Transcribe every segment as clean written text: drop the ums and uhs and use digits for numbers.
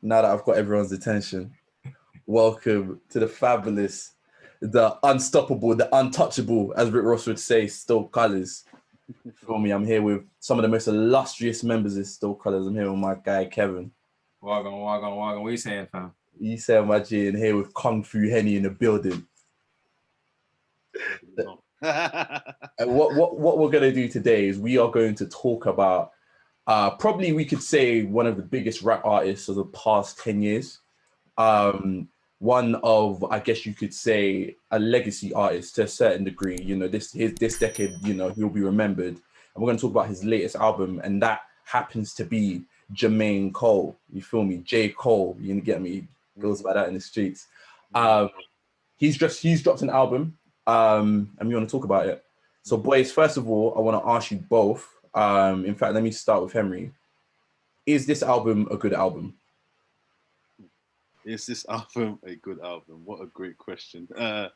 Now that I've got everyone's attention, welcome to the fabulous, the unstoppable, the untouchable, as Rick Ross would say, Stoke Colours. For me, I'm here with some of the most illustrious members of Stoke Colours. I'm here with my guy, Kevin. Wagon. What are you saying, fam? You say my G, and here with Kung Fu Henny in the building. And what we're going to do today is we are going to talk about probably we could say one of the biggest rap artists of the past 10 years. One of, I guess you could say, a legacy artist to a certain degree. You know, this decade, you know, he'll be remembered. And we're going to talk about his latest album, and that happens to be Jermaine Cole. You feel me? J. Cole, you get me? Goes by that in the streets. He's dropped an album, and we want to talk about it. So, boys, first of all, I want to ask you both. In fact, let me start with Henry. Is this album a good album? Is this album a good album? What a great question. I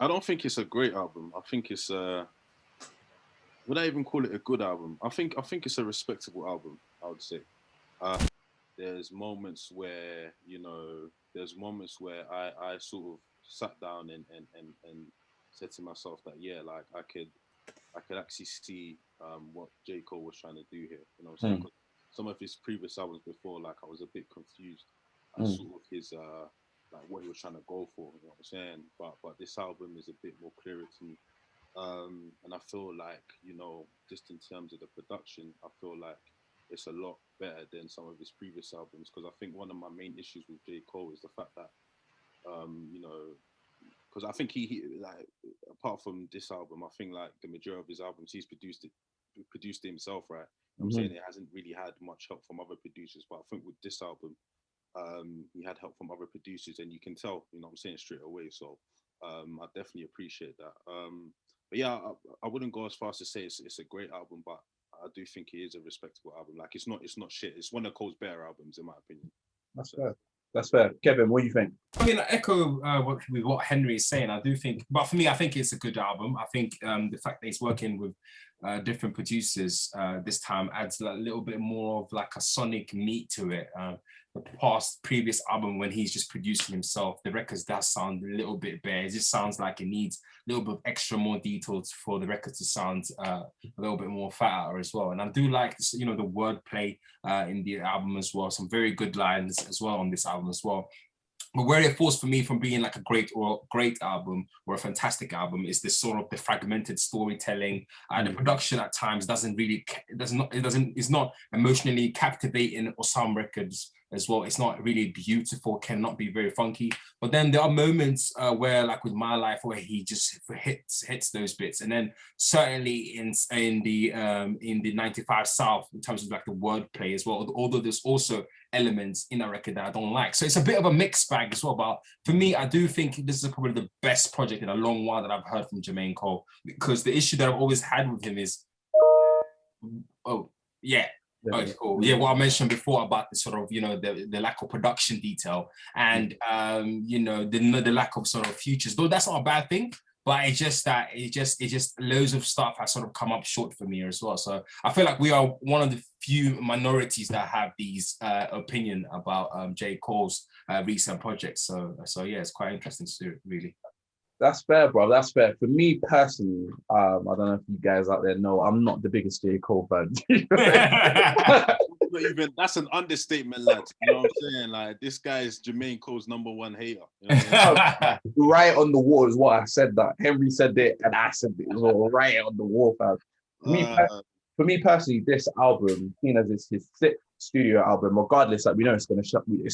don't think it's a great album. I think it's would I even call it a good album? I think it's a respectable album, I would say. There's moments where, I sort of sat down and said to myself that, yeah, like I could actually see what J. Cole was trying to do here. You know what I'm saying? Some of his previous albums before, like I was a bit confused. Sort of his like what he was trying to go for, you know what I'm saying? But this album is a bit more clearer to me. And I feel like, just in terms of the production, I feel like it's a lot better than some of his previous albums, because I think one of my main issues with J. Cole is the fact that because I think he like, apart from this album, I think like the majority of his albums he's produced it himself, right? I'm saying it hasn't really had much help from other producers, but I think with this album he had help from other producers, and you can tell, you know what I'm saying, straight away. So I definitely appreciate that. But yeah, I wouldn't go as far as to say it's a great album, but I do think it is a respectable album. Like it's not shit. It's one of Cole's better albums, in my opinion. That's fair. Kevin, what do you think? I mean, I echo with what Henry is saying. I do think, but for me, I think it's a good album. I think the fact that he's working with different producers this time adds a little bit more of like a sonic meat to it. The previous album, when he's just producing himself, the records does sound a little bit bare. It just sounds like it needs a little bit of extra more details for the record to sound a little bit more fatter as well. And I do like this, the wordplay in the album as well. Some very good lines as well on this album as well. But where it falls for me from being like a great album or a fantastic album is this sort of the fragmented storytelling. The production at times is not emotionally captivating, or some records as well. It's not really beautiful, cannot be very funky. But then there are moments where, like with My Life, where he just hits those bits. And then certainly in the 95 South, in terms of like the wordplay as well, although there's also elements in that record that I don't like. So it's a bit of a mixed bag as well. But for me, I do think this is probably the best project in a long while that I've heard from Jermaine Cole, because the issue that I've always had with him is, cool. Yeah, what I mentioned before about the sort of, the lack of production detail and, the lack of sort of futures, though that's not a bad thing. But it's just that it just loads of stuff has sort of come up short for me as well. So I feel like we are one of the few minorities that have these opinion about J. Cole's recent projects. So yeah, it's quite interesting to do, really. That's fair, bro. That's fair. For me personally, I don't know if you guys out there know, I'm not the biggest J. Cole fan. That's an understatement, lads. You know what I'm saying? Like, this guy is Jermaine Cole's #1 hater. You know what I mean? Right on the wall is what I said. That Henry said it, and I said it as well. Right on the wall, fam. For me personally, this album, seen as it's his 6th studio album, regardless, like we know it's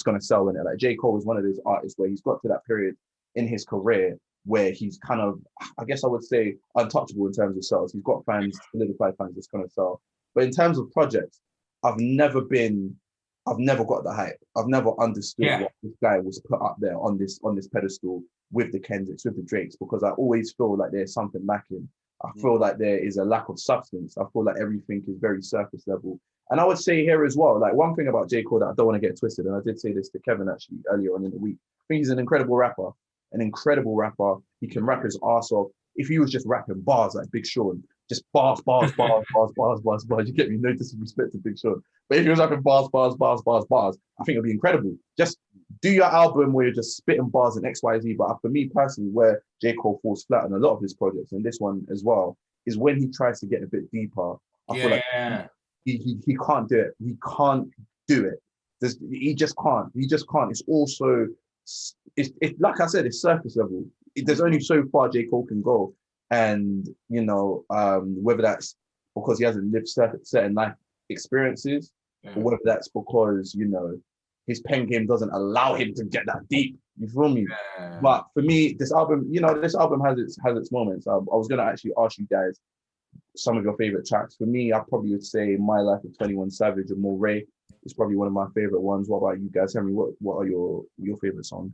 gonna sell in it. Like J. Cole is one of those artists where he's got to that period in his career where he's kind of, I guess I would say, untouchable in terms of sales. He's got fans, solidified fans that's gonna sell. But in terms of projects, I've never got the hype. I've never understood what this guy was put up there on this pedestal with the Kendricks, with the Drakes, because I always feel like there's something lacking. I feel like there is a lack of substance. I feel like everything is very surface level. And I would say here as well, like one thing about J. Cole that I don't want to get twisted, and I did say this to Kevin actually earlier on in the week, I think he's an incredible rapper. He can rap his ass off. If he was just rapping bars like Big Sean, just bars, bars, bars, bars, bars, bars, bars. You get me? No disrespect to Big Sean. But if he was rapping bars, bars, bars, bars, bars, I think it'd be incredible. Just do your album where you're just spitting bars and X, Y, Z. But for me personally, where J. Cole falls flat on a lot of his projects, and this one as well, is when he tries to get a bit deeper. I feel like he can't do it. He can't do it. He just can't. He just can't. It's also, it's like I said, it's surface level. There's only so far J. Cole can go. And, you know, whether that's because he hasn't lived certain life experiences, or whether that's because, you know, his pen game doesn't allow him to get that deep. You feel me? But for me, this album, you know, this album has its moments. I was gonna actually ask you guys some of your favorite tracks. For me, I probably would say My Life with 21 Savage and More is probably one of my favorite ones. What about you guys, Henry? What are your favorite songs?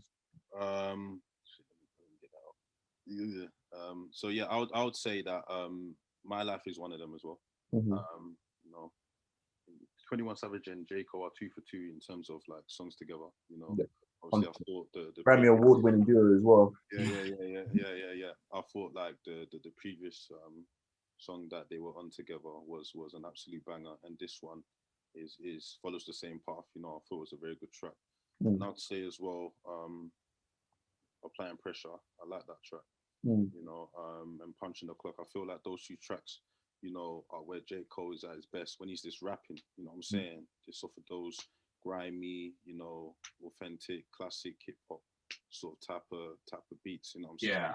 So yeah, I would say that My Life is one of them as well. Mm-hmm. You know, 21 Savage and J. Cole are 2 for 2 in terms of like songs together. You know, obviously I thought the Grammy award-winning duo as well. Yeah. I thought like the previous song that they were on together was an absolute banger, and this one is follows the same path. You know, I thought it was a very good track. And I'd say as well, Applying Pressure. I like that track. You know, and Punching the Clock. I feel like those 2 tracks, you know, are where J. Cole is at his best when he's just rapping. You know what I'm saying? Just off of those grimy, you know, authentic, classic hip hop sort of type of beats. You know what I'm saying? Yeah,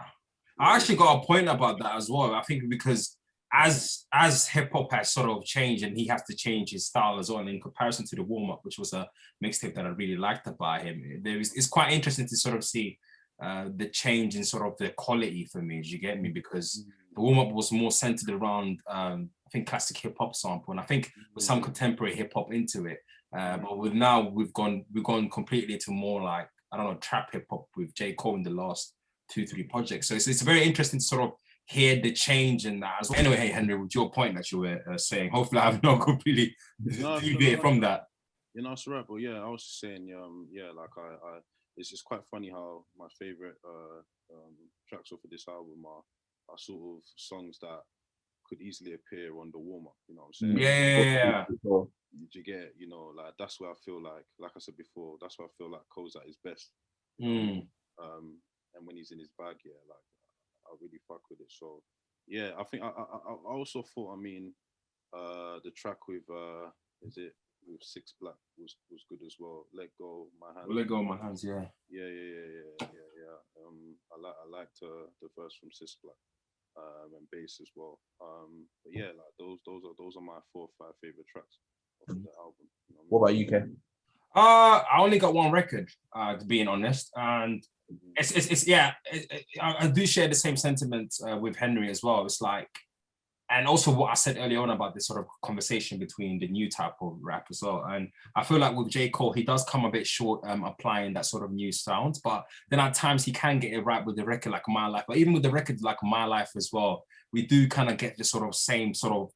I actually got a point about that as well. I think because as hip hop has sort of changed and he has to change his style as well, and in comparison to the Warm Up, which was a mixtape that I really liked about him, it's quite interesting to sort of see the change in sort of the quality for me. Do you get me? Because the Warm Up was more centered around I think classic hip hop sample, and I think with some contemporary hip hop into it. But we've gone completely into more like, I don't know, trap hip hop with J. Cole in the last 2-3 projects. So it's very interesting to sort of hear the change in that as well. Anyway, hey Henry, with your point that you were saying, hopefully I have not completely deviated from that. You know, it's right. But yeah, I was just saying, like I it's just quite funny how my favorite tracks off of this album are sort of songs that could easily appear on the Warm Up. You know what I'm saying? Yeah. You get, you know, like that's where I feel like I said before, that's where I feel like Cole's at his best. And when he's in his bag, yeah, like I really fuck with it. So yeah, I think I also thought, I mean, the track with with 6 Black was good as well. Let Go My Hands. Let Go My Hands, yeah. Yeah. I liked the verse from 6 Black. And bass as well. But yeah, like those are my 4 or 5 favorite tracks of the album. You know what about you, Ken? I only got one record, to being honest, and I do share the same sentiment with Henry as well. It's like, and also what I said earlier on about this sort of conversation between the new type of rap as well. And I feel like with J. Cole, he does come a bit short applying that sort of new sound, but then at times he can get it right with the record like My Life. But even with the record like My Life as well, we do kind of get the sort of same sort of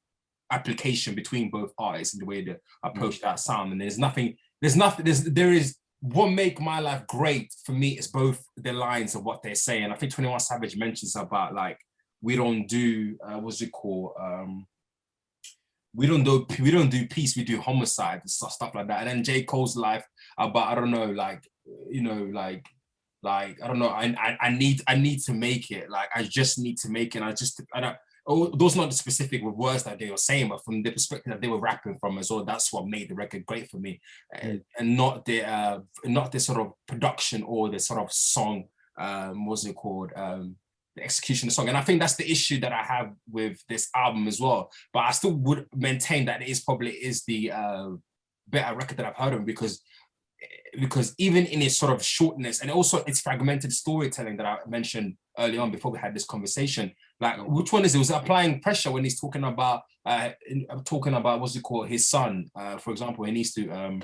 application between both artists in the way they approach that sound. And there is what make My Life great for me is both the lines of what they're saying. I think 21 Savage mentions about like, we don't do what's it called? We don't do peace. We do homicide and stuff like that. And then J. Cole's life about, I don't know, like, you know, like I don't know. I need to make it. Like I just need to make it. Those are not the specific words that they were saying, but from the perspective that they were rapping from as well, that's what made the record great for me, and not the sort of production or the sort of song. What's it called? The execution of the song. And I think that's the issue that I have with this album as well. But I still would maintain that it probably is the better record that I've heard of, because even in its sort of shortness and also its fragmented storytelling that I mentioned early on before we had this conversation, like which one is it? Was it Applying Pressure when he's talking about what's it called, his son, for example, he needs to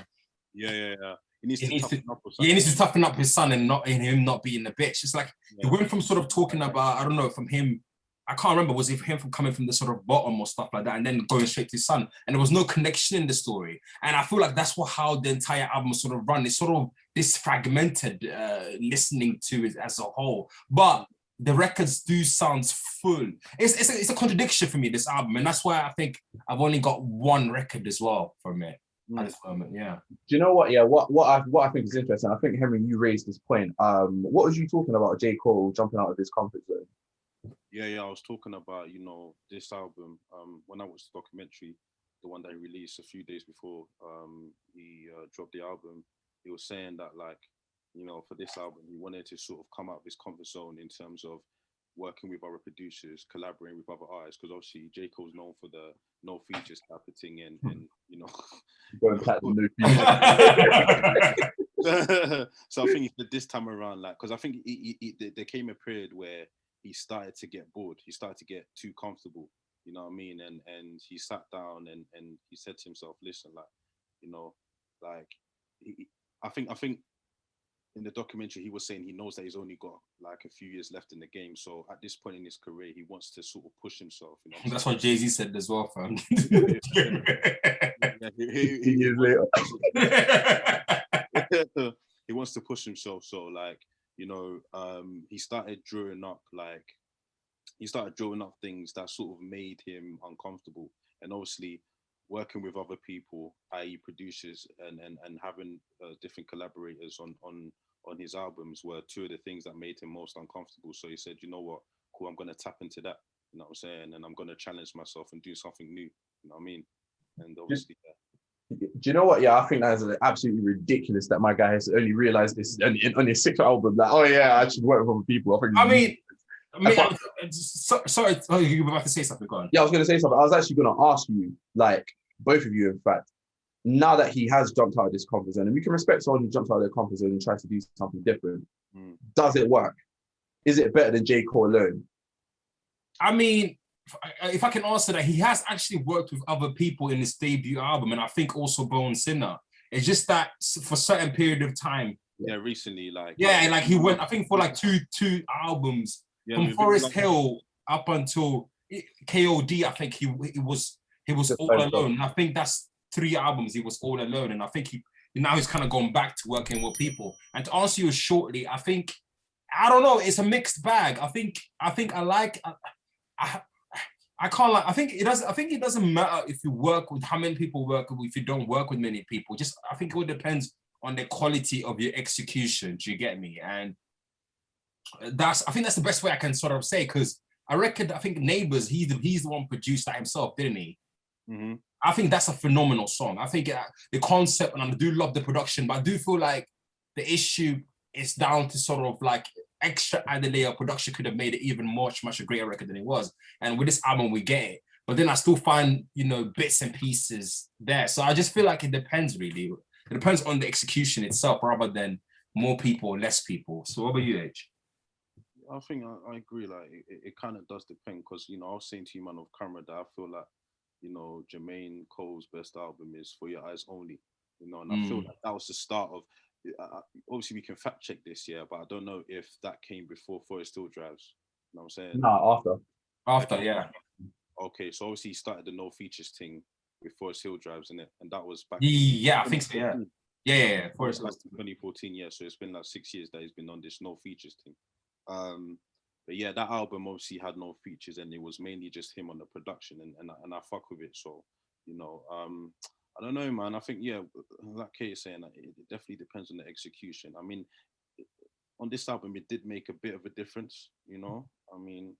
He needs to toughen up his son and him not being a bitch. It's like he went from sort of talking about, I don't know, from him, I can't remember, was it him from coming from the sort of bottom or stuff like that, and then going straight to his son, and there was no connection in the story. And I feel like that's how the entire album sort of run. It's sort of this fragmented listening to it as a whole. But the records do sound full. It's a contradiction for me, this album, and that's why I think I've only got one record as well from it at this moment. Yeah. Do you know what? Yeah, what I think is interesting. I think Henry, you raised this point. What was you talking about? J. Cole jumping out of his comfort zone. Yeah, I was talking about, you know, this album. When I watched the documentary, the one that he released a few days before he dropped the album, he was saying that, like, you know, for this album, he wanted to sort of come out of his comfort zone in terms of working with other producers, collaborating with other artists, because obviously J. Cole's known for the no features type of thing, and you know, going platinum, no features. So I think this time around, like, because I think there came a period where he started to get bored, he started to get too comfortable, you know what I mean, and he sat down and he said to himself, listen, like, you know, like I think in the documentary, he was saying he knows that he's only got like a few years left in the game. So at this point in his career, he wants to sort of push himself. You know, that's what Jay-Z said as well, fam. He wants to push himself. So, like, you know, he started drawing up things that sort of made him uncomfortable. And obviously, working with other people, i.e. producers, and having different collaborators on his albums were two of the things that made him most uncomfortable. So he said, you know what, cool, I'm going to tap into that, you know what I'm saying? And I'm going to challenge myself and do something new, you know what I mean? And obviously, Do you know what? Yeah, I think that's absolutely ridiculous that my guy has only realized this on his sixth album. Like, oh yeah, I should work with other people. Sorry, you were about to say something. Go on. Yeah, I was going to say something. I was actually going to ask you, like, both of you, in fact, now that he has jumped out of this comfort zone, and we can respect someone who jumps out of their comfort zone and tries to do something different. Does it work? Is it better than J. Cole alone? I mean, if I can answer that, he has actually worked with other people in his debut album, and I think also Bone Sinner. It's just that for a certain period of time. Yeah, recently, like. Yeah, like he went, I think for like two albums, from Forest Hill up until KOD, I think he was all alone. And I think that's 3 albums he was all alone. And I think now he's kind of gone back to working with people. And to answer you shortly, I don't know, it's a mixed bag. I think it doesn't matter if you work with how many people work with, if you don't work with many people. Just I think it all depends on the quality of your execution. Do you get me? And I think that's the best way I can sort of say, because I think Neighbours, he's the one produced that himself, didn't he? Mm-hmm. I think that's a phenomenal song. I think the concept, and I do love the production, but I do feel like the issue is down to sort of like extra added layer of production could have made it even much a greater record than it was. And with this album, we get it. But then I still find, you know, bits and pieces there. So I just feel like it depends, really. It depends on the execution itself rather than more people or less people. So what about you, H? I think I agree. Like it kind of does depend, because, you know, I was saying to you, man, off camera, that I feel like, you know, Jermaine Cole's best album is For Your Eyes Only. You know, and I feel like that was the start of. Obviously, we can fact check this, yeah, but I don't know if that came before Forest Hill Drives. You know what I'm saying? No, after, yeah. Okay, so obviously he started the no features thing with Forest Hill Drives, in it, and that was back. Yeah, I think so. Yeah. Yeah. Forest Hill. 2014. Yeah, so it's been like 6 years that he's been on this no features thing. But yeah, that album obviously had no features, and it was mainly just him on the production, and I fuck with it. So, you know, I don't know, man. I think, yeah, like Kate is saying, it definitely depends on the execution. I mean, on this album, it did make a bit of a difference, you know. I mean,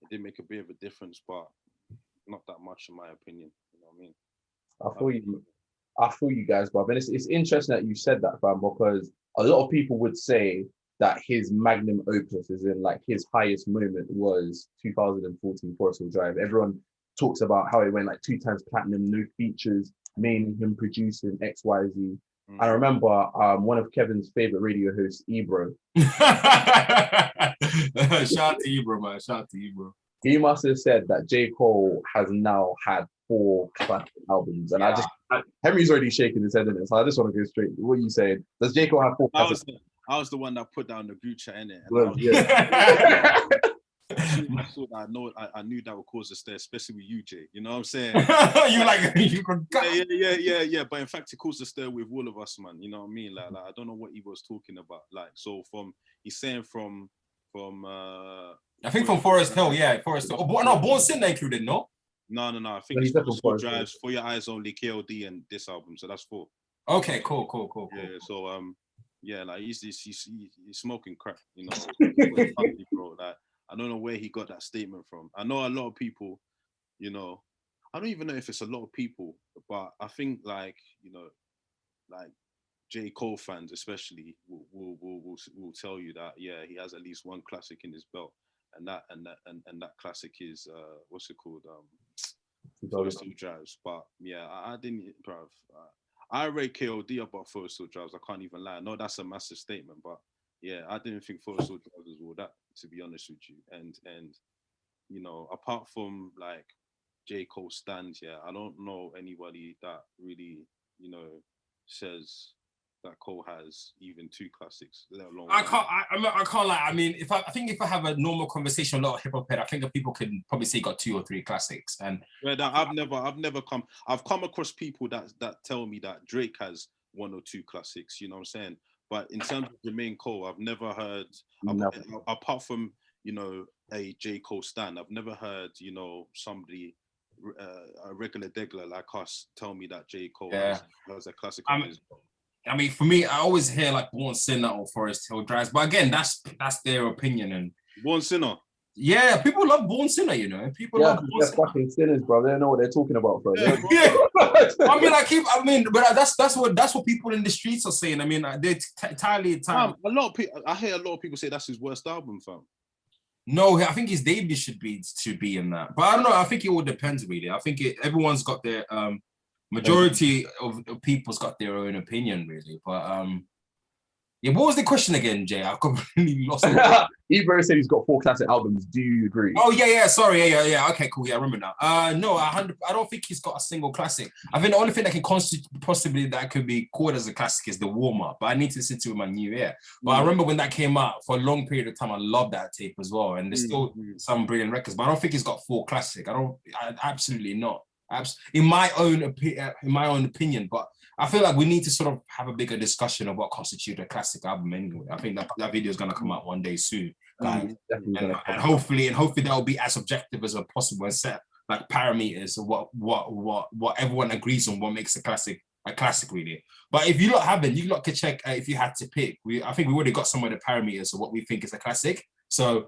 it did make a bit of a difference, but not that much, in my opinion. You know what I mean? I feel you guys, Bob. And it's interesting that you said that, fam, because a lot of people would say that his magnum opus, is in like his highest moment, was 2014 Forest Hill Drive. Everyone talks about how it went like 2 times platinum, no features, mainly him producing XYZ. I remember one of Kevin's favorite radio hosts, Ebro. Shout out to Ebro, man. Shout out to Ebro. He must have said that J. Cole has now had 4 classic albums. And Henry's already shaking his head in it, so I just want to go straight. What are you saying? Does J. Cole have 4 classic? I was the one that put down the group chat in it. I knew that would cause a stir, especially with you, Jay. You know what I'm saying? Yeah. But in fact, it caused a stir with all of us, man. You know what I mean? Like I don't know what he was talking about. Like, so he's saying from I think from Forest Hill, yeah, Forest Hill. Oh, no, Born Sinner included, no? No. I No, think he's it's definitely Forest Forest Hill. Drives, For Your Eyes Only, KOD, and this album. So that's 4. Okay, cool. Yeah. So yeah, like he's smoking crack, you know, bro. Like I don't know where he got that statement from. I know a lot of people, you know, I don't even know if it's a lot of people, but I think like, you know, like J. Cole fans especially will tell you that yeah, he has at least one classic in his belt, and that classic is what's it called, Forest Hill Drives. But yeah, I didn't, bruv. I rate KOD above Forest Hill Drives. I can't even lie. I know that's a massive statement, but yeah, I didn't think Forest Hill Drives was all that, to be honest with you. And you know, apart from like J. Cole stands, yeah, I don't know anybody that really, you know, says that Cole has even 2 classics, let alone I can't lie. I mean, I think if I have a normal conversation with a lot of hip hop head, I think that people can probably say he got 2 or 3 classics. And yeah, I've come across people that tell me that Drake has 1 or 2 classics, you know what I'm saying? But in terms of Jermaine Cole, I've never heard, apart from, you know, a J. Cole stan, I've never heard, you know, somebody, a regular degler like us, tell me that J. Cole has a classic on his. I mean, for me, I always hear like Born Sinner or Forest Hill Drives, but again, that's their opinion. And Born Sinner. Yeah, people love Born Sinner, you know. People love Born Sinner. Fucking sinners, bro. They don't know what they're talking about, bro. Yeah. But that's what people in the streets are saying. I mean, they're entirely. A lot of people. I hear a lot of people say that's his worst album, fam. No, I think his debut should be in that. But I don't know. I think it all depends, really. I think everyone's got their majority of people's got their own opinion, really. But yeah, what was the question again, Jay? I've completely lost it. Ebro said he's got 4 classic albums. Do you agree? Oh yeah. Sorry, yeah. Okay, cool. Yeah, I remember now. No, I don't think he's got a single classic. I think the only thing that can possibly that could be called as a classic is the warm up. But I need to listen to it in my new ear. But I remember when that came out for a long period of time. I loved that tape as well, and there's still some brilliant records. But I don't think he's got 4 classic. Absolutely not. In my own opinion, but I feel like we need to sort of have a bigger discussion of what constitutes a classic album anyway. I think that video is going to come out one day soon, guys. And hopefully that will be as objective as possible and set like parameters of what everyone agrees on what makes a classic really. But if you lot could check if you had to pick. I think we already got some of the parameters of what we think is a classic. So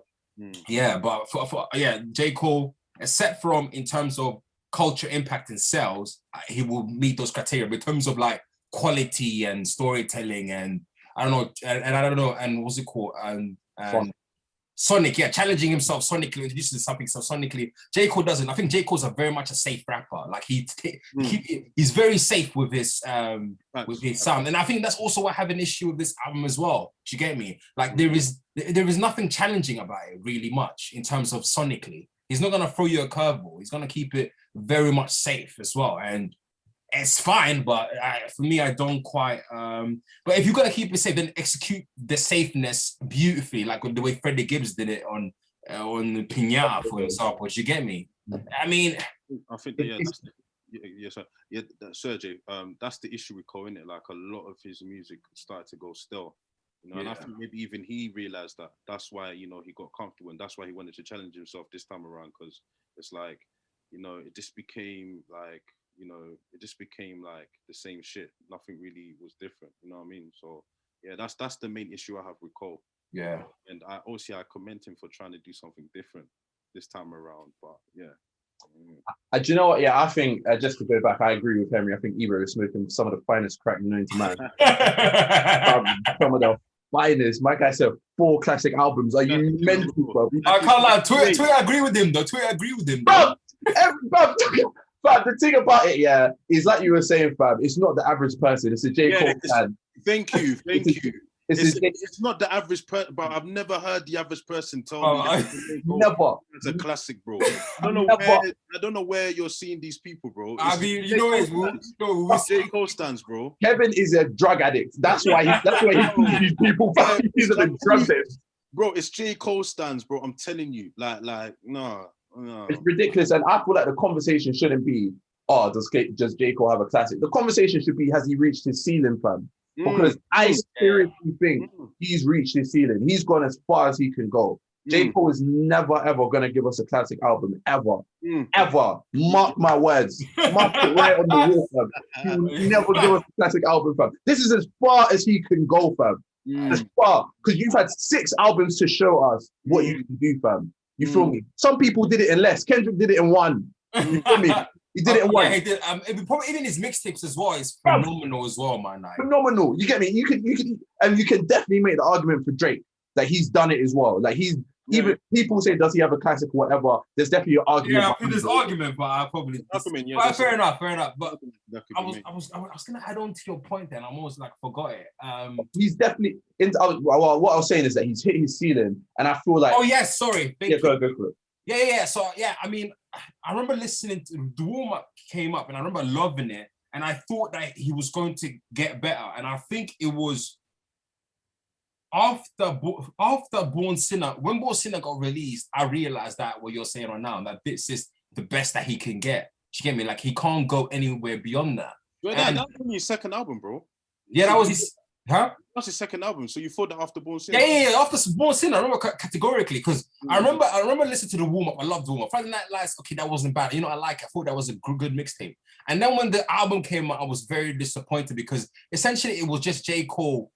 yeah, but for J. Cole, except from in terms of culture impact and sales, he will meet those criteria in terms of like quality and storytelling and I don't know and what's it called and Sonic, challenging himself sonically, introducing something so sonically. J. Cole doesn't. I think J. Cole's a very much a safe rapper. Like he's very safe with his sound, and I think that's also why I have an issue with this album as well. Do you get me? Like there is nothing challenging about it really much in terms of sonically. He's not gonna throw you a curveball. He's gonna keep it very much safe as well, and it's fine. But for me, I don't quite. But if you're gonna keep it safe, then execute the safeness beautifully, like the way Freddie Gibbs did it on Pinata, for example. Do you get me? I mean, I think Sergey. That's the issue with Cole, innit? Like a lot of his music started to go stale. You know, and I think maybe even he realized that. That's why, you know, he got comfortable, and that's why he wanted to challenge himself this time around, because it's like, you know, it just became like the same shit. Nothing really was different. You know what I mean? So yeah, that's the main issue I have with Cole. Yeah. And I commend him for trying to do something different this time around. But yeah. Do you know what? Yeah, I think just to go back, I agree with Henry. I think Ebro is smoking some of the finest crack known to man. Some of the finest. My guy said 4 classic albums. Are you mental, bro? I can't lie. Twitter agree with him, though. But the thing about it, is like you were saying, fam, it's not the average person. It's a J. Cole fan. Thank you. It's not the average person, but I've never heard the average person tell me never. It's a classic, bro. I don't know where you're seeing these people, bro. I mean, you know, J. Cole stands, bro. Kevin is a drug addict. That's why these people he's a drug addict. Bro, it's J. Cole stands, bro. I'm telling you, like, no. It's ridiculous, and I feel like the conversation shouldn't be, does J. Cole have a classic? The conversation should be, has he reached his ceiling, fam? because I seriously think he's reached his ceiling. He's gone as far as he can go. J. Cole is never ever gonna give us a classic album ever, ever. Mark my words. Mark it right on the wall, fam. He will never give us a classic album, fam. This is as far as he can go, fam. As far, because you've had 6 albums to show us what you can do, fam. You feel me? Some people did it in less. Kendrick did it in 1. You feel me? He did it in 1. Yeah, he did. Probably even his mixtapes as well is phenomenal as well, man. Like. Phenomenal. You get me? You can, and you can definitely make the argument for Drake that he's done it as well. Like even people say, does he have a classic or whatever? There's definitely an argument. Yeah, there's argument, but I probably. Fair enough. But I was gonna add on to your point. Then I almost like forgot it. He's definitely. Well, what I was saying is that he's hit his ceiling, and I feel like. Oh yes, sorry. Go for it. Yeah. So yeah, I mean, I remember listening to the warm up came up, and I remember loving it, and I thought that he was going to get better, and I think it was. After Born Sinner, when Born Sinner got released, I realized that what you're saying right now, that this is the best that he can get. Do you get me? Like he can't go anywhere beyond that. That was only his second album, bro. Yeah, that was his. Huh? That's his second album. So you thought that after Born Sinner? Yeah. After Born Sinner, I remember categorically because I remember listening to the warm up. I loved the warm up. Friday Night Lights. Okay, that wasn't bad. You know, I thought that was a good mixtape. And then when the album came out, I was very disappointed because essentially it was just J. Cole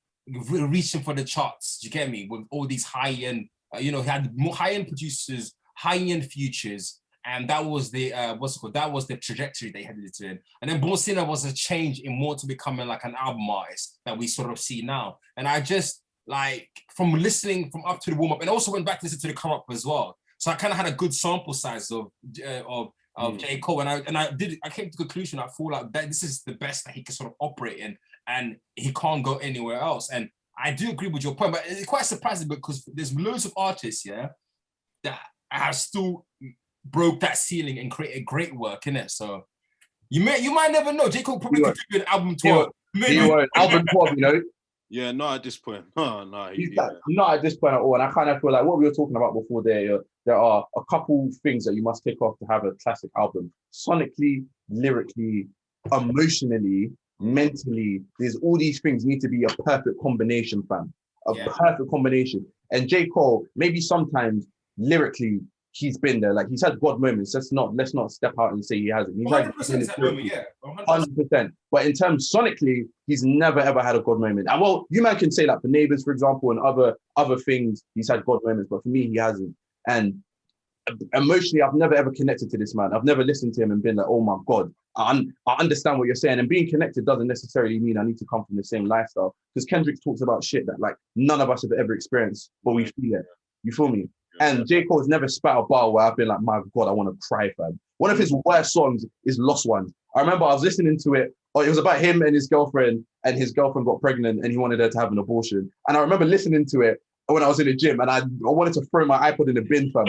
reaching for the charts. Do you get me? With all these high-end, he had more high-end producers, high-end futures, and that was the that was the trajectory they headed to. And then Born Sinner was a change in more to becoming like an album artist that we sort of see now. And I just like from listening from up to the warm up, and also went back to listen to the come up as well. So I kind of had a good sample size of J. Cole, and I came to the conclusion. I feel like that this is the best that he can sort of operate in. And he can't go anywhere else. And I do agree with your point, but it's quite surprising because there's loads of artists, that have still broke that ceiling and created great work in it. So you might never know. J. Cole probably could do an album 12. Maybe album 12, Yeah, not at this point. No, not at this point at all. And I kind of feel like what we were talking about before there are a couple things that you must tick off to have a classic album. Sonically, lyrically, emotionally, mentally, there's all these things need to be a perfect combination, fam. Perfect combination. And J. Cole, maybe sometimes lyrically, he's been there. Like he's had God moments. Let's not step out and say he hasn't. He's 100% had moment, yeah. 100%. But in terms sonically, he's never ever had a God moment. And well, you man can say that for Neighbours, for example, and other things, he's had God moments. But for me, he hasn't. And emotionally, I've never ever connected to this man. I've never listened to him and been like, oh my God, I understand what you're saying. And being connected doesn't necessarily mean I need to come from the same lifestyle. Because Kendrick talks about shit that like none of us have ever experienced, but we feel it. You feel me? And J. Cole's never spat a bar where I've been like, my God, I want to cry, fam. One of his worst songs is Lost Ones. I remember I was listening to it. It was about him and his girlfriend got pregnant and he wanted her to have an abortion. And I remember listening to it when I was in the gym and I wanted to throw my iPod in the bin, fam.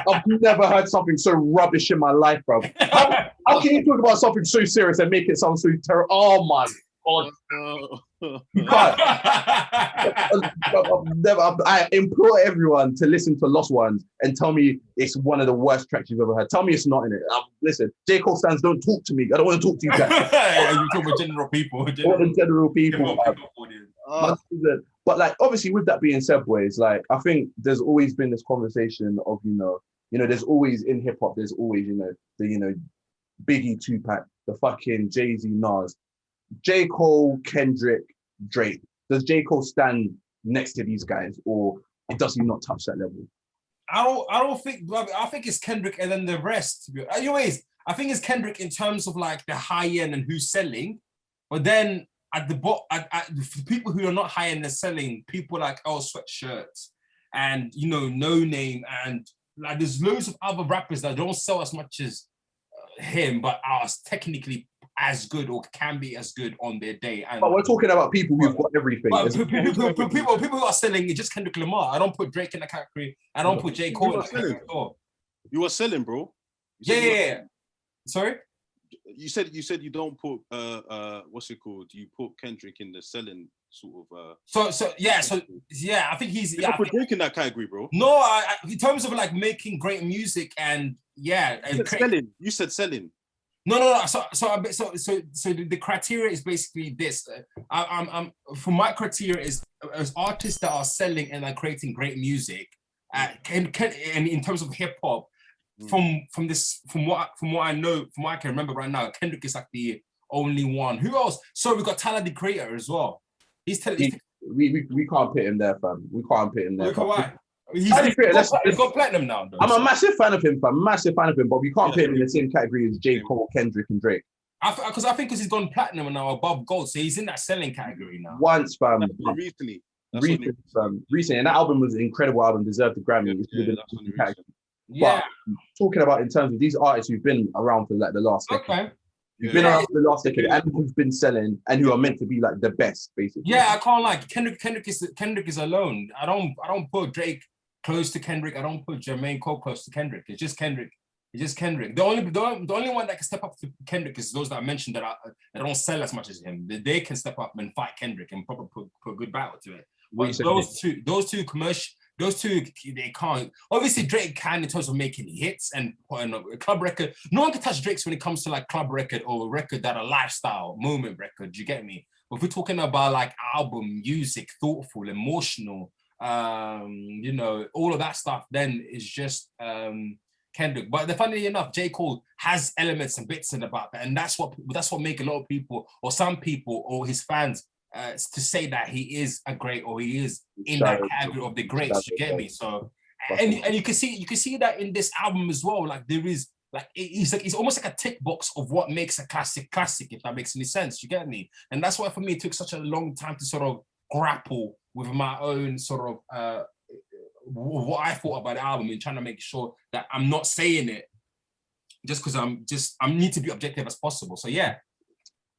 I've never heard something so rubbish in my life, bro. How can you talk about something so serious and make it sound so terrible? Oh my God. You can't. I implore everyone to listen to Lost Ones and tell me it's one of the worst tracks you've ever heard. Tell me it's not in it. Listen, J. Cole stands, don't talk to me. I don't want to talk to you guys. You talk about general people. General people. But like, obviously, with that being said, boys, like, I think there's always been this conversation of, there's always in hip hop, there's always, the Biggie, Tupac, the fucking Jay-Z, Nas, J. Cole, Kendrick, Drake. Does J. Cole stand next to these guys, or does he not touch that level? I think it's Kendrick and then the rest. Anyways, I think it's Kendrick in terms of like the high end and who's selling, but then at the bottom, for people who are not high end and selling, people like Sweatshirts and No Name, and like there's loads of other rappers that don't sell as much as him, but are technically as good or can be as good on their day. And but we're talking about people who've got everything. People who are selling it, just Kendrick Lamar. I don't put Drake in the category. I don't put J. Cole in the category. You were selling, bro. Yeah. Sorry? You said you don't put what's it called? You put Kendrick in the selling sort of I think he's put Drake in that category, bro. No, in terms of like making great music and selling. You said selling. No. So the criteria is basically this. I'm for my criteria is as artists that are selling and are creating great music. And in terms of hip hop, from what I know, from what I can remember right now, Kendrick is like the only one. Who else? So we got Tyler the Creator as well. We can't put him there, fam. We can't put him there. Look at why. He's got platinum now, though. I'm a massive fan of him, fam. Massive fan of him, but we can't put him in the same category as J. Cole, Kendrick, and Drake. Because I think he's gone platinum and now above gold, so he's in that selling category now. Once, fam. Recently, and that album was an incredible album, deserved the Grammy. Yeah. But talking about in terms of these artists who've been around for like the last decade. Who've been around for the last decade and who've been selling and who are meant to be like the best, basically. Yeah, I can't like Kendrick is alone. I don't put Drake close to Kendrick. I don't put Jermaine Cole close to Kendrick. It's just Kendrick. The only one that can step up to Kendrick is those that I mentioned that don't sell as much as him. They can step up and fight Kendrick and probably put a good battle to it. But those two, they can't. Obviously, Drake can in terms of making hits and putting a club record. No one can touch Drake's when it comes to like club record or a record that a lifestyle moment record. You get me? But if we're talking about like album, music, thoughtful, emotional, all of that stuff, then it's just Kendrick. But funnily enough, J. Cole has elements and bits in about that, and that's what make a lot of people or some people or his fans to say that he is a great or he is in that category of the greats. You get me? So and you can see that in this album as well. Like there is like he's almost like a tick box of what makes a classic, if that makes any sense. You get me? And that's why for me it took such a long time to sort of grapple with my own sort of what I thought about the album and trying to make sure that I'm not saying it just because I need to be objective as possible. So yeah.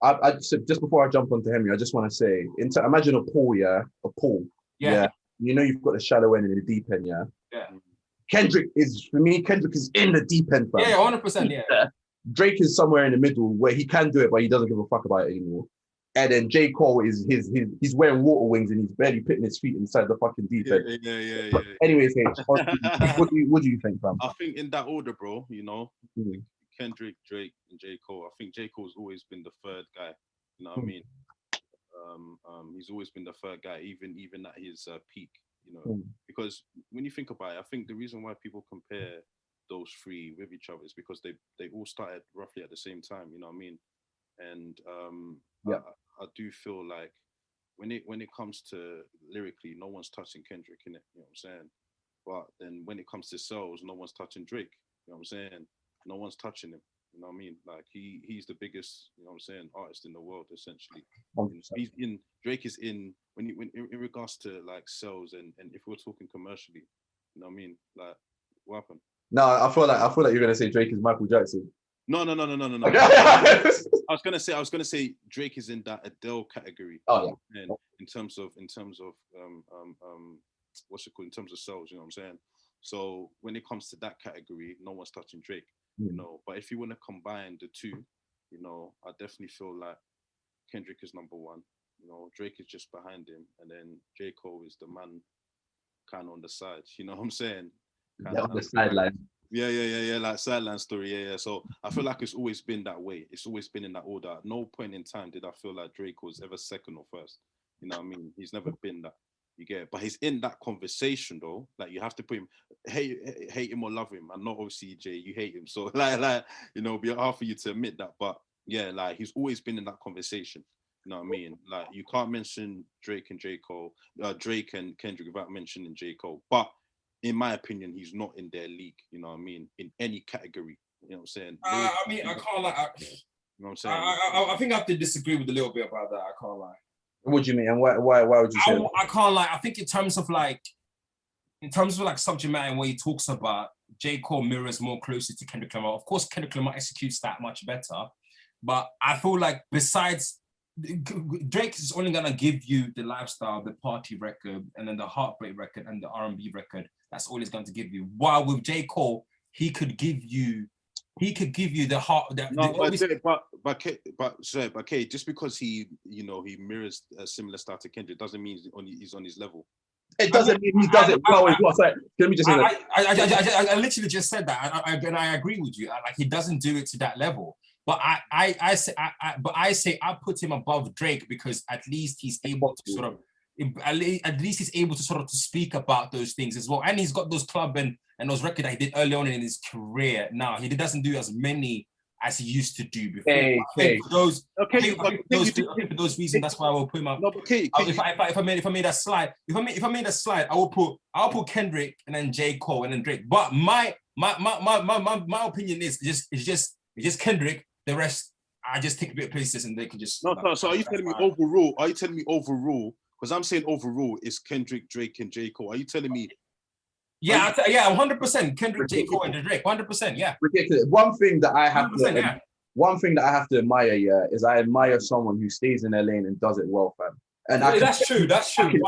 I just before I jump onto Henry, I just want to say, imagine a pool, yeah? A pool. Yeah. You know you've got the shallow end and the deep end, yeah? Yeah. Kendrick is in the deep end, fam. Yeah, 100%, yeah. Drake is somewhere in the middle where he can do it, but he doesn't give a fuck about it anymore. And then J. Cole is he's wearing water wings and he's barely putting his feet inside the fucking deep end. Yeah. Anyways, what do you think, fam? I think in that order, bro, Kendrick, Drake, and J. Cole. I think J. Cole's always been the third guy. You know what I mean? He's always been the third guy, even at his peak. Because when you think about it, I think the reason why people compare those three with each other is because they all started roughly at the same time. You know what I mean? And I do feel like when it comes to lyrically, no one's touching Kendrick in it. You know what I'm saying? But then when it comes to sales, no one's touching Drake. You know what I'm saying? No one's touching him. You know what I mean? Like he's the biggest, you know what I'm saying, artist in the world essentially. Drake is in in regards to like sales and if we're talking commercially, you know what I mean? Like what happened? No, I feel like you're gonna say Drake is Michael Jackson. No. I was gonna say Drake is in that Adele category. Oh yeah. And in terms of what's it called? In terms of sales, you know what I'm saying? So when it comes to that category, no one's touching Drake. But if you want to combine the two, I definitely feel like Kendrick is number one. Drake is just behind him, and then J. Cole is the man kind of on the side. You know what I'm saying? On the sideline. Yeah, like sideline story. Yeah. So I feel like it's always been that way. It's always been in that order. At no point in time did I feel like Drake was ever second or first. You know what I mean? He's never been that. You get it? But he's in that conversation though. Like you have to put him, hate him or love him. And not obviously Jay, you hate him. So like be hard for you to admit that. But yeah, like he's always been in that conversation. You know what I mean? Like you can't mention Drake and J. Cole, Drake and Kendrick without mentioning J. Cole. But in my opinion, he's not in their league. You know what I mean? In any category. You know what I'm saying? I can't like. You know what I'm saying? I think I have to disagree with a little bit about that. I can't lie. What do you mean? And why would you say that? I can't lie. I think in terms of subject matter and what he talks about, J. Cole mirrors more closely to Kendrick Lamar. Of course, Kendrick Lamar executes that much better. But I feel like besides Drake is only gonna give you the lifestyle, the party record, and then the heartbreak record and the R&B record. That's all he's going to give you. While with J. Cole, he could give you the heart. But just because he mirrors a similar style to Kendrick doesn't mean he's on his level. It doesn't mean he does it well as well. So let me just say that. I literally just said that, and I agree with you. Like he doesn't do it to that level. But I say I put him above Drake because at least he's able to sort of, at least he's able to sort of to speak about those things as well. And he's got those club and those records that he did early on in his career. Now he doesn't do as many as he used to do before. I think for those reasons, that's why I will put him up. No, if I made a slide, I'll put Kendrick and then J. Cole and then Drake. But my opinion is just Kendrick. The rest, I just take a bit of places and they can just. No. So are you telling me overall? Are you telling me overall? Because I'm saying overall is Kendrick, Drake, and J. Cole. Are you telling me? Yeah, 100%. Kendrick, J. Cole, and Drake, 100%. Yeah. Ridiculous. One thing that I have to admire, is I admire someone who stays in their lane and does it well, fam. And that's true. That's true. I agree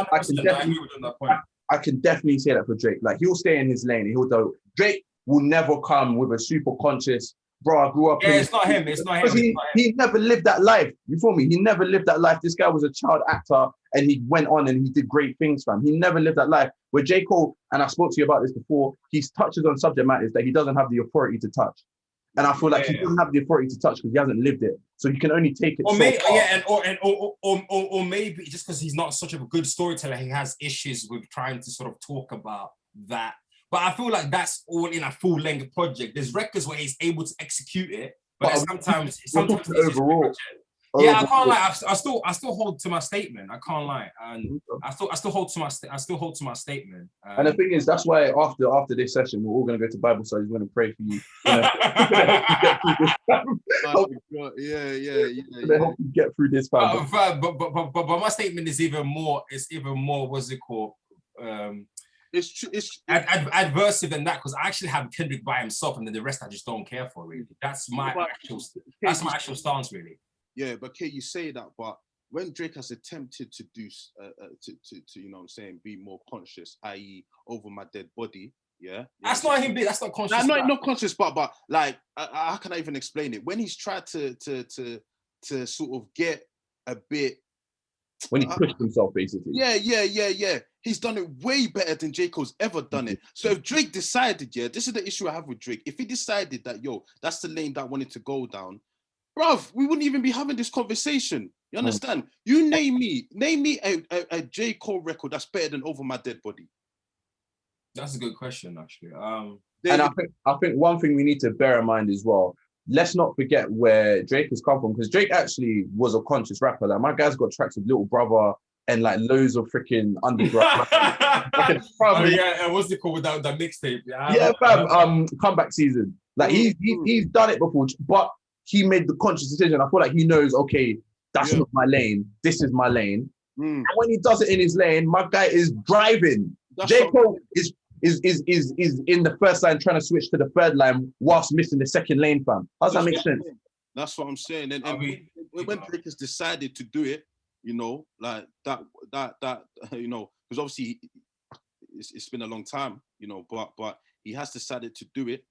with that point. I can definitely say that for Drake. Like he'll stay in his lane. He'll do. Drake will never come with a super conscious. Bro, I grew up. Yeah, it's not him. It's not him. He never lived that life. You feel me? He never lived that life. This guy was a child actor and he went on and he did great things, fam. He never lived that life. Where J. Cole, and I spoke to you about this before, he touches on subject matters that he doesn't have the authority to touch. And I feel like he doesn't have the authority to touch because he hasn't lived it. So he can only take it. Or maybe just because he's not such a good storyteller, he has issues with trying to sort of talk about that. But I feel like that's all in a full-length project. There's records where he's able to execute it, but sometimes overall. Yeah, I can't lie. I still hold to my statement. I can't lie, and I still hold to my statement. And the thing is, that's why after this session, we're all gonna go to Bible studies. We're gonna pray for you. Help you get through this. But my statement is even more. What's it called? It's true. It's adversive than that because I actually have Kendrick by himself, and then the rest I just don't care for. Really, that's my actual stance, really. Yeah, but Kate, you say that, but when Drake has attempted to do to you know what I'm saying, be more conscious, i.e., over my dead body, yeah, that's not him. That's not conscious. Not conscious, but like, how can I even explain it? When he's tried to sort of get a bit. When he pushed himself, basically. Yeah. He's done it way better than J. Cole's ever done it. So if Drake decided, this is the issue I have with Drake. If he decided that, that's the lane that I wanted to go down, bruv, we wouldn't even be having this conversation. You understand? You name me a J. Cole record that's better than Over My Dead Body. That's a good question, actually. And I think one thing we need to bear in mind as well, let's not forget where Drake has come from, because Drake actually was a conscious rapper. Like my guy's got tracks with Little Brother and like loads of freaking underground. What's it called with that mixtape? Fam. Comeback Season. Like he's done it before, but he made the conscious decision. I feel like he knows, okay, that's not my lane. This is my lane. And when he does it in his lane, my guy is driving. J. Cole is in the first line trying to switch to the third line whilst missing the second lane, fam. How does that make sense? That's what I'm saying. And when Drake has decided to do it, like that, because obviously it's been a long time, but he has decided to do it.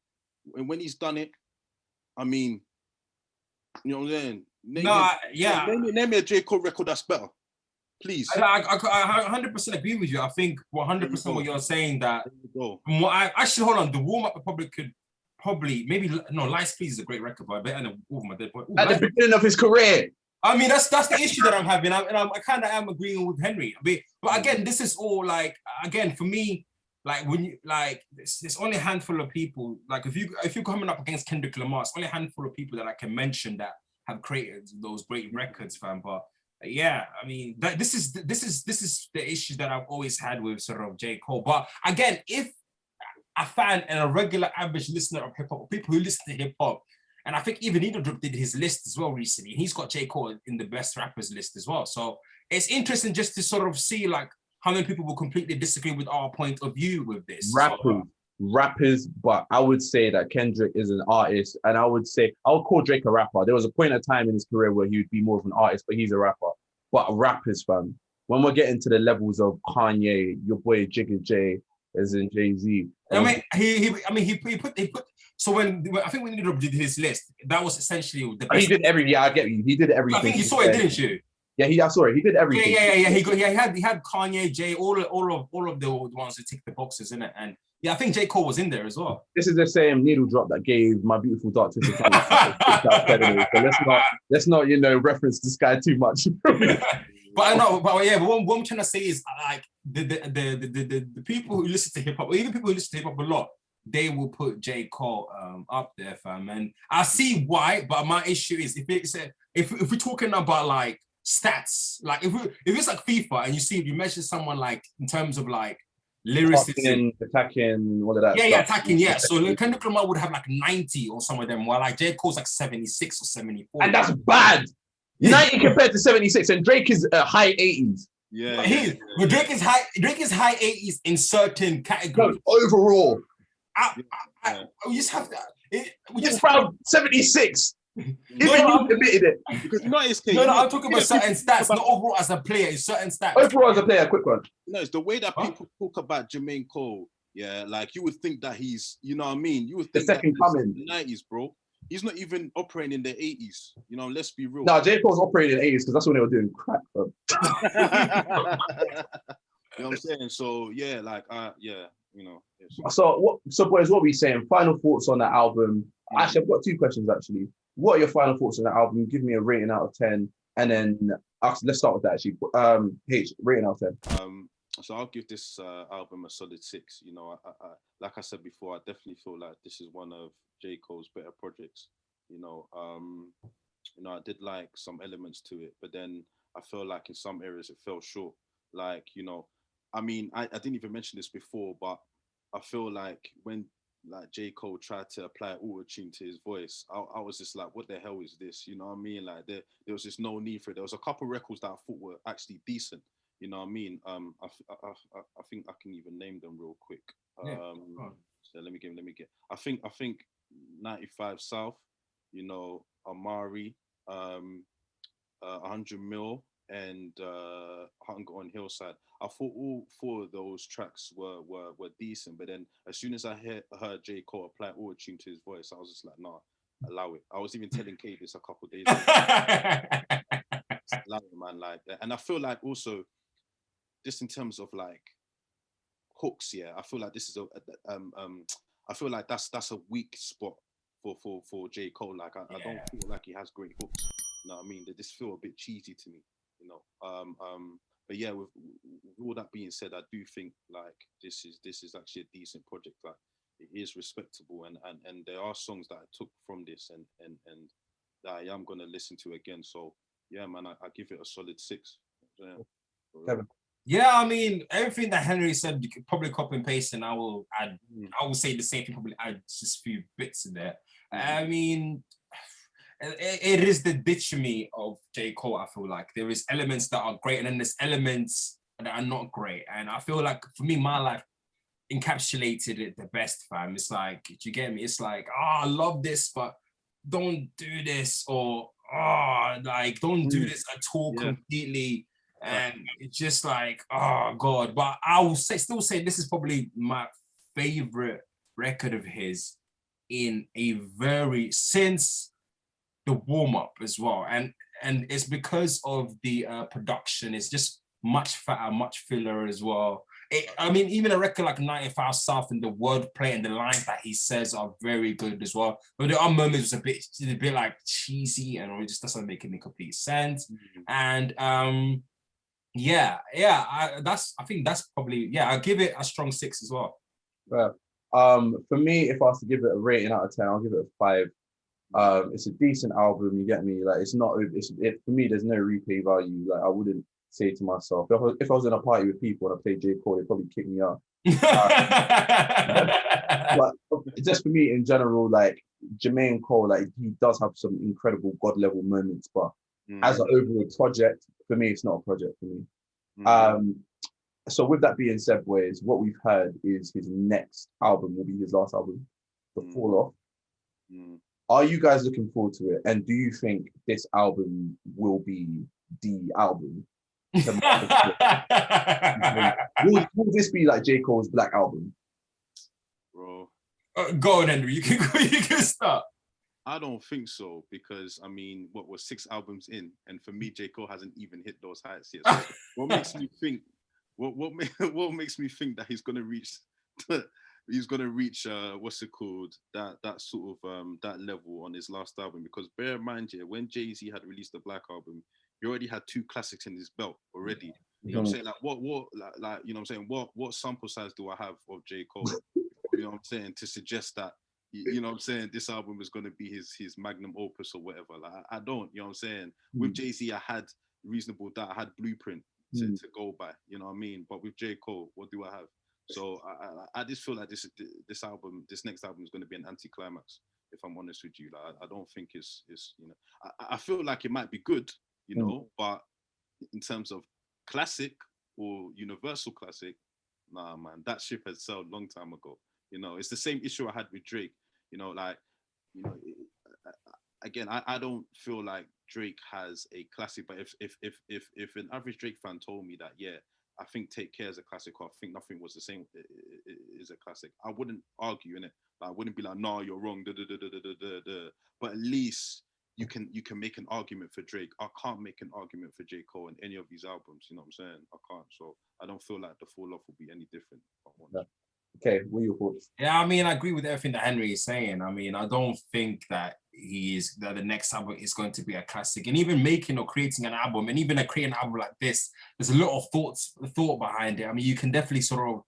And when he's done it, I mean, you know what I'm saying? Name me a J. Cole record that's better. Please. I 100% agree with you. I think 100% what you're saying that. Actually, hold on. The warm up could maybe Lights Please is a great record, but better than Over My Dead Body. At the beginning of his career. I mean, that's the issue that I'm having, and I kind of am agreeing with Henry. But again, this is all like, again, for me, like when you like, there's only a handful of people. Like if you're coming up against Kendrick Lamar, it's only a handful of people that I can mention that have created those great records, fam. But yeah, I mean, this is the issue that I've always had with sort of J. Cole. But again, if a fan and a regular average listener of hip hop, people who listen to hip hop, and I think even Needledrop did his list as well recently, and he's got J. Cole in the best rappers list as well. So it's interesting just to sort of see like how many people will completely disagree with our point of view with this. Rappers, but I would say that Kendrick is an artist, and I would call Drake a rapper. There was a point of time in his career where he would be more of an artist, but he's a rapper. But rappers, fam, when we're getting to the levels of Kanye, your boy Jigga J, as in Jay-Z. He put. So when I think when Needledrop did his list, that was essentially the best. He did everything. Yeah, I get you. He did everything. I think you saw it, didn't you? Yeah, I saw it. He did everything. Yeah. He had Kanye, Jay, all of the ones who tick the boxes in it, and Yeah, I think J. Cole was in there as well. This is the same needle drop that gave my beautiful dark twisted fantasy. So let's not reference this guy too much. But I know, but yeah, but what I'm trying to say is like the people who listen to hip hop, or even people who listen to hip hop a lot, they will put J. Cole up there, fam. And I see why, but my issue is if we're talking about like stats, like if it's like FIFA and you measure someone like in terms of like lyricism, attacking, all of that. Yeah, attacking, yeah. So Kendrick Lamar would have like 90 or some of them, while like J. Cole's like 76 or 74. And that's bad. 90 compared to 76, and Drake is high 80s. But Drake is high 80s in certain categories. No, overall. We just have that. We just found 76. Even you admitted it. Because I'm talking about certain stats, not overall as a player. It's certain stats. Overall as a player, quick one. No, it's the way that people talk about Jermaine Cole. Yeah, like you would think that he's, you know what I mean? You would think the second coming. 90s, bro. He's not even operating in the 80s. You know, let's be real. No, J. Cole's operating in the 80s because that's when they were doing crack, bro. You know what I'm saying? So yeah, like yeah, you know. So boys, what are we saying? Final thoughts on that album? Actually, I've got two questions actually. What are your final thoughts on the album? Give me a rating out of 10, and then let's start with that actually. H, rating out of 10. So I'll give this album a solid 6. You know, I like I said before, I definitely feel like this is one of J. Cole's better projects. You know, I did like some elements to it, but then I feel like in some areas it fell short. Like, you know, I mean, I didn't even mention this before, but I feel like when like J. Cole tried to apply auto-tune to his voice, I was just like, what the hell is this? You know what I mean? Like there was just no need for it. There was a couple records that I thought were actually decent. You know what I mean? I think I can even name them real quick. So let me get. I think 95 South, you know, Amari, 100 Mil, and Hunger on Hillside. I thought all 4 of those tracks were decent, but then as soon as I heard J. Cole apply auto-tune to his voice, I was just like, nah, allow it. I was even telling Kate this a couple of days ago. Allow it, man, like that. And I feel like also, just in terms of like hooks, yeah, I feel like this is I feel like that's a weak spot for J. Cole. Like I don't feel like he has great hooks. You know what I mean? They just feel a bit cheesy to me. You know, but yeah, with all that being said, I do think like this is actually a decent project. Like it is respectable, and there are songs that I took from this and that I am gonna listen to again. So yeah, man, I give it a solid 6. Yeah. Yeah, I mean, everything that Henry said, you could probably copy and paste, and I will say the same thing, probably add just a few bits in there. I mean, it is the dichotomy of J. Cole, I feel like. There is elements that are great, and then there's elements that are not great. And I feel like, for me, my life encapsulated it the best, fam. It's like, do you get me? It's like, I love this, but don't do this, or, like, don't do this at all completely. And it's just like, oh God. But I will still say this is probably my favorite record of his since the warm-up as well. And it's because of the production. It's just much fatter, much filler as well. I mean, even a record like 95 South and the wordplay and the lines that he says are very good as well. But there are moments it's a bit like cheesy, and it just doesn't make any complete sense. And I think that's probably, I give it a strong 6 as well. For me, if I was to give it a rating out of 10, I'll give it a 5. It's a decent album, you get me? Like it's not, for me, there's no replay value. Like I wouldn't say to myself, if I was in a party with people and I played J. Cole, they'd probably kick me out. But just for me in general, like Jermaine Cole, like he does have some incredible God level moments, but as an overall project, for me, it's not a project for me. So with that being said, boys, what we've heard is his next album will be his last album, The Fall Off. Are you guys looking forward to it? And do you think this album will be the album? Will this be like J. Cole's Black Album? Bro. Go on, Henry. You can start. I don't think so, because I mean, what was 6 albums in, and for me, J. Cole hasn't even hit those heights yet. So what makes me think? What makes me think that he's gonna reach he's gonna reach what's it called, that sort of that level on his last album. Because bear in mind, yeah, when Jay-Z had released the Black album, he already had 2 classics in his belt already. You know what I'm saying? Like what you know what I'm saying? What sample size do I have of J. Cole? You know what I'm saying? To suggest that, you know what I'm saying, this album is gonna be his magnum opus or whatever. Like I don't, you know what I'm saying? With Jay-Z, I had Reasonable Doubt, I had Blueprint to go by, you know what I mean? But with J. Cole, what do I have? So I just feel like this next album is going to be an anticlimax, if I'm honest with you. Like, I don't think it's you know, I feel like it might be good, you know, but in terms of classic or universal classic, nah, man, that ship has sailed a long time ago. You know, it's the same issue I had with Drake. You know, like, you know, again, I don't feel like Drake has a classic, but if an average Drake fan told me that, yeah, I think Take Care is a classic, or I think Nothing Was the Same is a classic, I wouldn't argue in it. Like, I wouldn't be like, no, you're wrong. But at least you can make an argument for Drake. I can't make an argument for J. Cole in any of these albums. You know what I'm saying? I can't. So I don't feel like the fall off will be any different. Okay, what are your thoughts? Yeah, I mean, I agree with everything that Henry is saying. I mean, I don't think that that the next album is going to be a classic. And even making or creating an album, and even creating an album like this, there's a lot of thought behind it. I mean, you can definitely sort of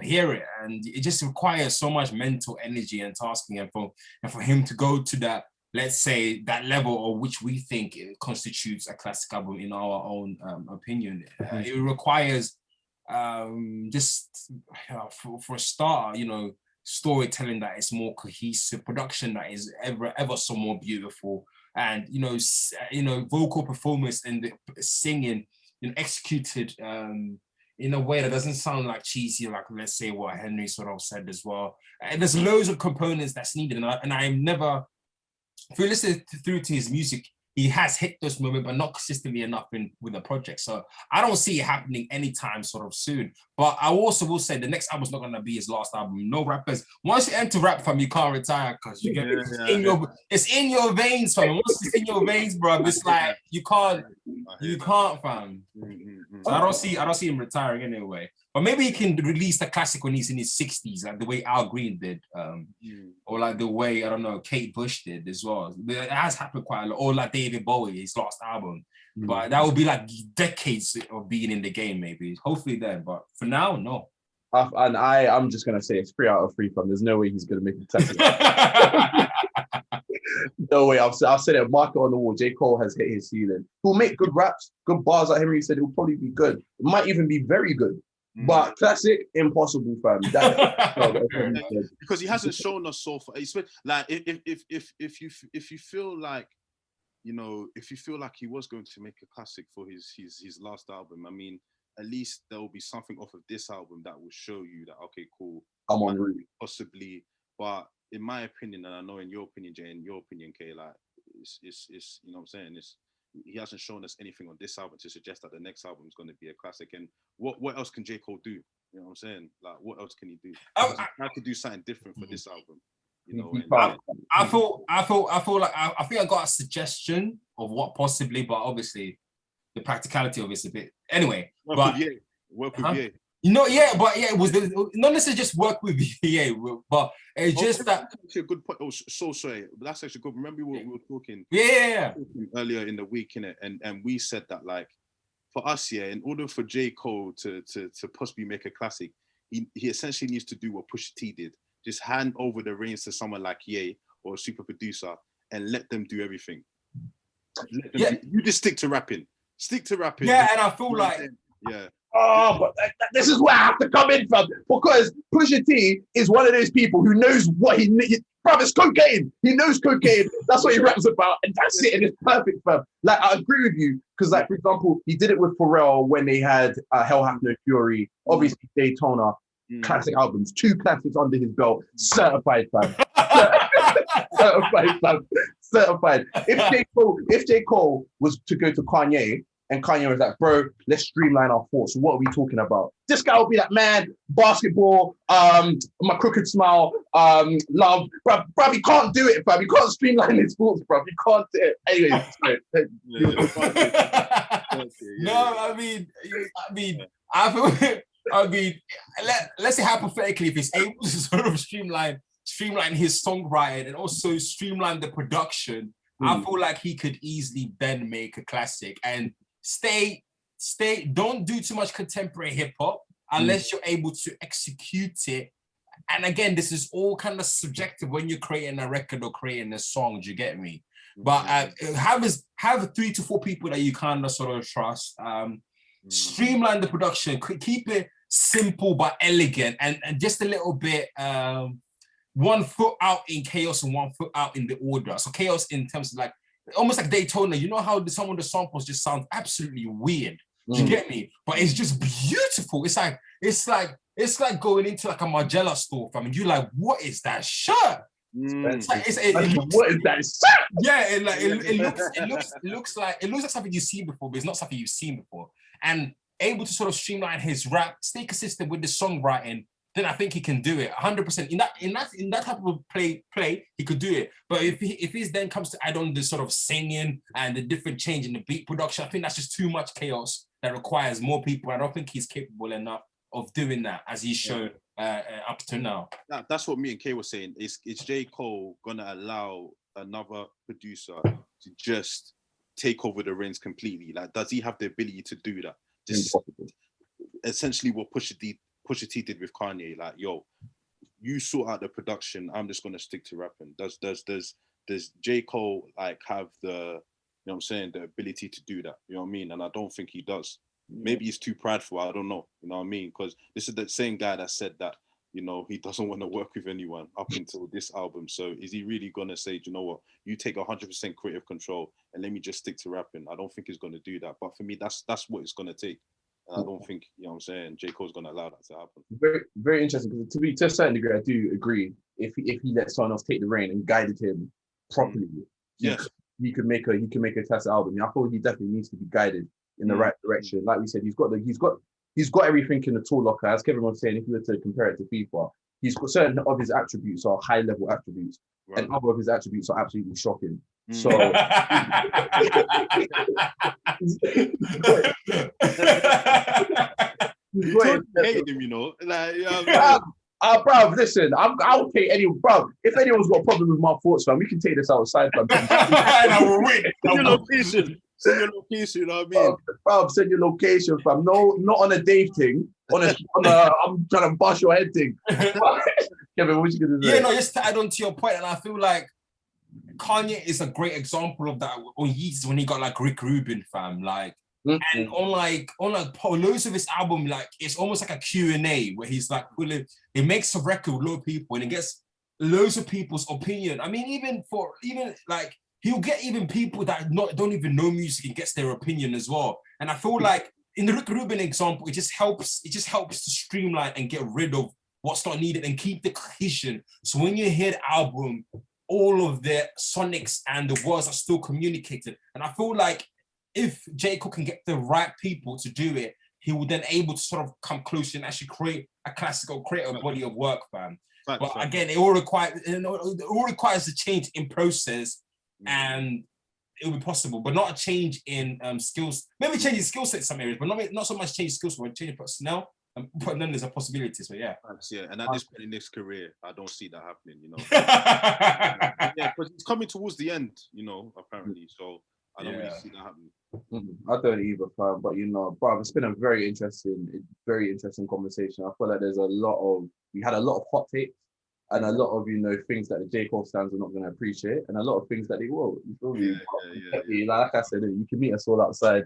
hear it, and it just requires so much mental energy and tasking, and for him to go to that, let's say, that level of which we think it constitutes a classic album in our own opinion. It requires just for a start, you know, storytelling that is more cohesive, production that is ever so more beautiful, and you know, vocal performance and the singing, you know, executed in a way that doesn't sound like cheesy, like, let's say, what Henry sort of said as well. And there's loads of components that's needed, and I'm never, if you listen through to his music, he has hit those moments, but not consistently enough with the project. So I don't see it happening anytime sort of soon. But I also will say the next album's not gonna be his last album. No rappers. Once you enter rap, fam, you can't retire, because you get it's in your veins, fam. Once it's in your veins, bro, it's like you can't, fam. So I don't see him retiring anyway. But maybe he can release the classic when he's in his 60s, like the way Al Green did, or like the way, I don't know, Kate Bush did as well. It has happened quite a lot, or like David Bowie, his last album. But that would be like decades of being in the game, maybe. Hopefully then, but for now, no. And I'm just gonna say it's 3 out of 3 from. There's no way he's gonna make a classic. No way. I've said it. Mark it on the wall. J. Cole has hit his ceiling. He'll make good raps, good bars. Like Henry said, it'll probably be good. It might even be very good. But classic, impossible, fam. Because he hasn't shown us so far. Like if you feel like, you know, if you feel like he was going to make a classic for his last album, I mean, at least there will be something off of this album that will show you that, okay, cool, I'm on route. Possibly. But in my opinion, and I know in your opinion, Jay, in your opinion, Kay, like it's you know what I'm saying, he hasn't shown us anything on this album to suggest that the next album is going to be a classic. And what else can J. Cole do? You know what I'm saying? Like, what else can he do? I could do something different for this album. You know, I feel like I think I got a suggestion of what possibly, but obviously the practicality of it's a bit anyway. Work with Ye. You know, it was not necessarily just work with Ye, but it's just that. Actually, a good point. Oh, so sorry, but that's actually good. Remember we were talking. Earlier in the week, innit, and we said that, like, for us, in order for J. Cole to possibly make a classic, he essentially needs to do what Pusha T did. Just hand over the reins to someone like Ye or a super producer and let them do everything. You just stick to rapping. Yeah, and I feel like Oh, but this is where I have to come in from, because Pusha T is one of those people who knows what he needs. Bruv, it's cocaine. He knows cocaine. That's what he raps about, and that's it. And it's perfect, fam. Like, I agree with you, because, like, for example, he did it with Pharrell when they had Hell Hath No Fury, obviously Daytona, classic albums, 2 classics under his belt, certified, fam. Certified, fam. Certified. If J. Cole was to go to Kanye, and Kanye was like, bro, let's streamline our thoughts. What are we talking about? This guy will be like, man, basketball, My Crooked Smile, love. Bro, he can't do it, bro. He can't streamline his thoughts, bro. He can't do it. Anyway, No, I mean, I feel I mean, let's say hypothetically, if he's able to sort of streamline his songwriting and also streamline the production, I feel like he could easily then make a classic and stay. Don't do too much contemporary hip hop unless you're able to execute it. And again, this is all kind of subjective when you're creating a record or creating a song. Do you get me? But have 3 to 4 people that you kind of sort of trust. Streamline the production, keep it simple but elegant, and just a little bit 1 foot out in chaos and 1 foot out in the order. So chaos in terms of like almost like Daytona. You know how some of the samples just sound absolutely weird. Do you get me? But it's just beautiful. It's like going into like a Margiela store, fam, and you're like, what is that shirt? What is that shirt? Yeah, it looks like something you've seen before, but it's not something you've seen before. And able to sort of streamline his rap, stay consistent with the songwriting, then I think he can do it 100%. In that type of play, he could do it. But if he then comes to add on the sort of singing and the different change in the beat production, I think that's just too much chaos that requires more people. I don't think he's capable enough of doing that as he's shown up to now. That's what me and Kay were saying. Is J. Cole gonna allow another producer to just take over the reins completely? Like, does he have the ability to do that? Just essentially what Pusha T did with Kanye. Like, yo, you sort out the production. I'm just gonna stick to rapping. Does J. Cole like have the, you know what I'm saying, the ability to do that? You know what I mean? And I don't think he does. Maybe he's too prideful. I don't know. You know what I mean? Because this is the same guy that said that, you know, he doesn't want to work with anyone up until this album. So is he really going to say, do you know what, you take 100% creative control and let me just stick to rapping? I don't think he's going to do that. But for me, that's what it's going to take. And I don't think, you know what I'm saying, J. Cole's going to allow that to happen. Very, very interesting. Because to a certain degree, I do agree. If he let someone else take the reign and guided him properly, he could make a classic album. I thought he definitely needs to be guided in the right direction. Like we said, he's got everything in the tool locker. As Kevin was saying, if you were to compare it to FIFA, he's got certain of his attributes are high level attributes, and other of his attributes are absolutely shocking. So hated him, you know. Like, bruv, listen, I'll take any, bruv. If anyone's got a problem with my thoughts, fam, we can take this outside, fam. And I will win. Send your location, you know what I mean? Bruv, send your location, fam. No, not on a Dave thing. On a I'm trying to bust your head thing. Kevin, what you gonna say? Yeah, no, just to add on to your point, and I feel like Kanye is a great example of that on Yeezus when he got like Rick Rubin, fam. Like, and on loads of his album, like it's almost like a Q&A where he's like, he makes a record with loads of people and he gets loads of people's opinion. I mean, even like he'll get even people that don't even know music and gets their opinion as well. And I feel like in the Rick Rubin example, it just helps to streamline and get rid of what's not needed and keep the cohesion. So when you hear the album, all of the sonics and the words are still communicated. And I feel like if J. Cole can get the right people to do it, he will then able to sort of come close and actually create a classical, create a body of work, fam. But again, it all requires a change in process, and it will be possible, but not a change in skills. Maybe changing skill set in some areas, but not so much change skills, but changing personnel. But then there's a possibility, so yeah. And at this point in his career, I don't see that happening, you know. Yeah, because it's coming towards the end, you know, apparently. So I don't really see that happening. I don't either, fam. But you know, bro, it's been a very interesting conversation. I feel like we had a lot of hot takes and a lot of, you know, things that the J. Cole fans are not going to appreciate, and a lot of things that they will. You feel me? Like I said, you can meet us all outside.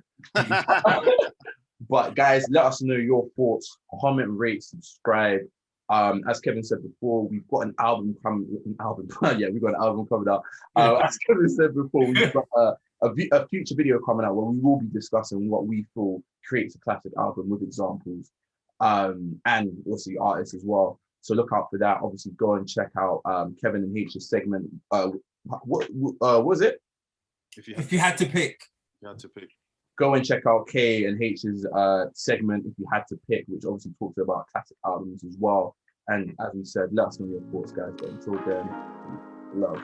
But guys, let us know your thoughts. Comment, rate, subscribe. As Kevin said before, we've got an album coming. We've got an album coming out. As Kevin said before, we've got a future video coming out where we will be discussing what we feel creates a classic album with examples, and obviously artists as well. So look out for that. Obviously, go and check out Kevin and H's segment. What was it? If you had to pick. Go and check out K and H's segment, If You Had to Pick, which obviously talks about classic albums as well. And as we said, let us know your thoughts, guys. But until then, love.